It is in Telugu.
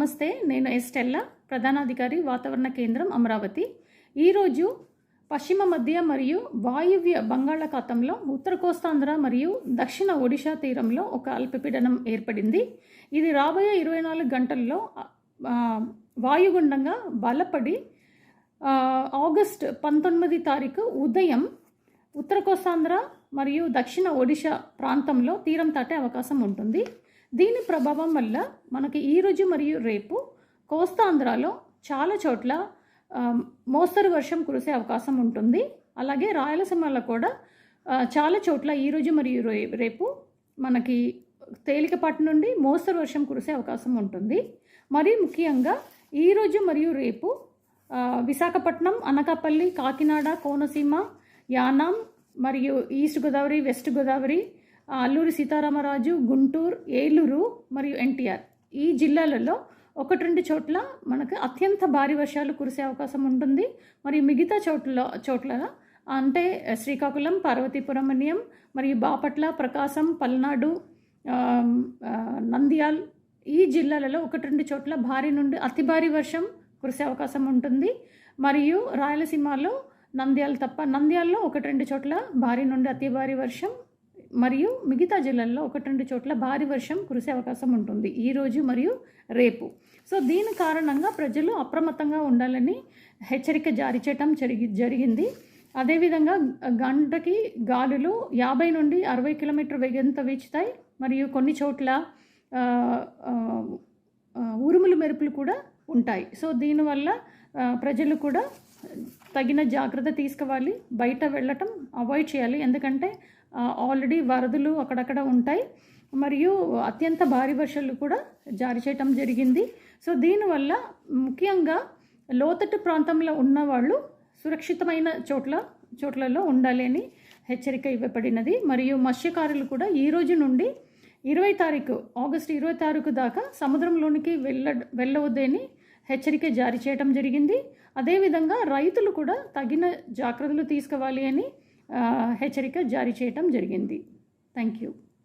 నమస్తే, నేను ఎస్టెల్లా, ప్రధానాధికారి వాతావరణ కేంద్రం అమరావతి. ఈరోజు పశ్చిమ మధ్య మరియు వాయువ్య బంగాళాఖాతంలో ఉత్తర కోస్తాంధ్ర మరియు దక్షిణ ఒడిషా తీరంలో ఒక అల్పపీడనం ఏర్పడింది. ఇది రాబోయే 24 గంటల్లో వాయుగుండంగా బలపడి ఆగస్టు 19 తారీఖు ఉదయం ఉత్తర కోస్తాంధ్ర మరియు దక్షిణ ఒడిషా ప్రాంతంలో తీరం దాటే అవకాశం ఉంటుంది. దీని ప్రభావం వల్ల మనకి ఈరోజు మరియు రేపు కోస్తాంధ్రలో చాలా చోట్ల మోస్తరు వర్షం కురిసే అవకాశం ఉంటుంది. అలాగే రాయలసీమలో కూడా చాలా చోట్ల ఈరోజు మరియు రేపు మనకి తేలికపాటి నుండి మోస్తరు వర్షం కురిసే అవకాశం ఉంటుంది. మరీ ముఖ్యంగా ఈరోజు మరియు రేపు విశాఖపట్నం, అనకాపల్లి, కాకినాడ, కోనసీమ, యానాం మరియు ఈస్ట్ గోదావరి, వెస్ట్ గోదావరి, అల్లూరి సీతారామరాజు, గుంటూరు, ఏలూరు మరియు ఎన్టీఆర్ ఈ జిల్లాలలో 1-2 చోట్ల మనకు అత్యంత భారీ వర్షాలు కురిసే అవకాశం ఉంటుంది. మరియు మిగతా చోట్ల అంటే శ్రీకాకుళం, పార్వతీపురం మన్యం మరియు బాపట్ల, ప్రకాశం, పల్నాడు, నంద్యాల్ ఈ జిల్లాలలో 1-2 చోట్ల భారీ నుండి అతి భారీ వర్షం కురిసే అవకాశం ఉంటుంది. మరియు రాయలసీమలో నంద్యాలలో 1-2 చోట్ల భారీ నుండి అతి భారీ వర్షం మరియు మిగతా జిల్లాల్లో 1-2 చోట్ల భారీ వర్షం కురిసే అవకాశం ఉంటుంది ఈరోజు మరియు రేపు. సో దీని కారణంగా ప్రజలు అప్రమత్తంగా ఉండాలని హెచ్చరిక జారీ చేయడం జరిగింది. అదేవిధంగా గంటకి గాలులు 50 నుండి 60 కిలోమీటర్ వేగంతో వీచుతాయి. మరియు కొన్ని చోట్ల ఉరుములు మెరుపులు కూడా ఉంటాయి. సో దీనివల్ల ప్రజలు కూడా తగిన జాగ్రత్త తీసుకోవాలి, బయట వెళ్ళటం అవాయిడ్ చేయాలి. ఎందుకంటే ఆల్రెడీ వరదలు అక్కడక్కడ ఉంటాయి మరియు అత్యంత భారీ వర్షాలు కూడా జారీ చేయటం జరిగింది. సో దీనివల్ల ముఖ్యంగా లోతట్టు ప్రాంతంలో ఉన్నవాళ్ళు సురక్షితమైన చోట్లలో ఉండాలి అని హెచ్చరిక ఇవ్వబడినది. మరియు మత్స్యకారులు కూడా ఈ రోజు నుండి ఆగస్టు 20 తారీఖు దాకా సముద్రంలోనికి వెళ్ళవద్దని హెచ్చరిక జారీ చేయడం జరిగింది. అదేవిధంగా రైతులు కూడా తగిన జాగ్రత్తలు తీసుకోవాలి అని హెచ్చరిక జారీ చేయడం జరిగింది. Thank you.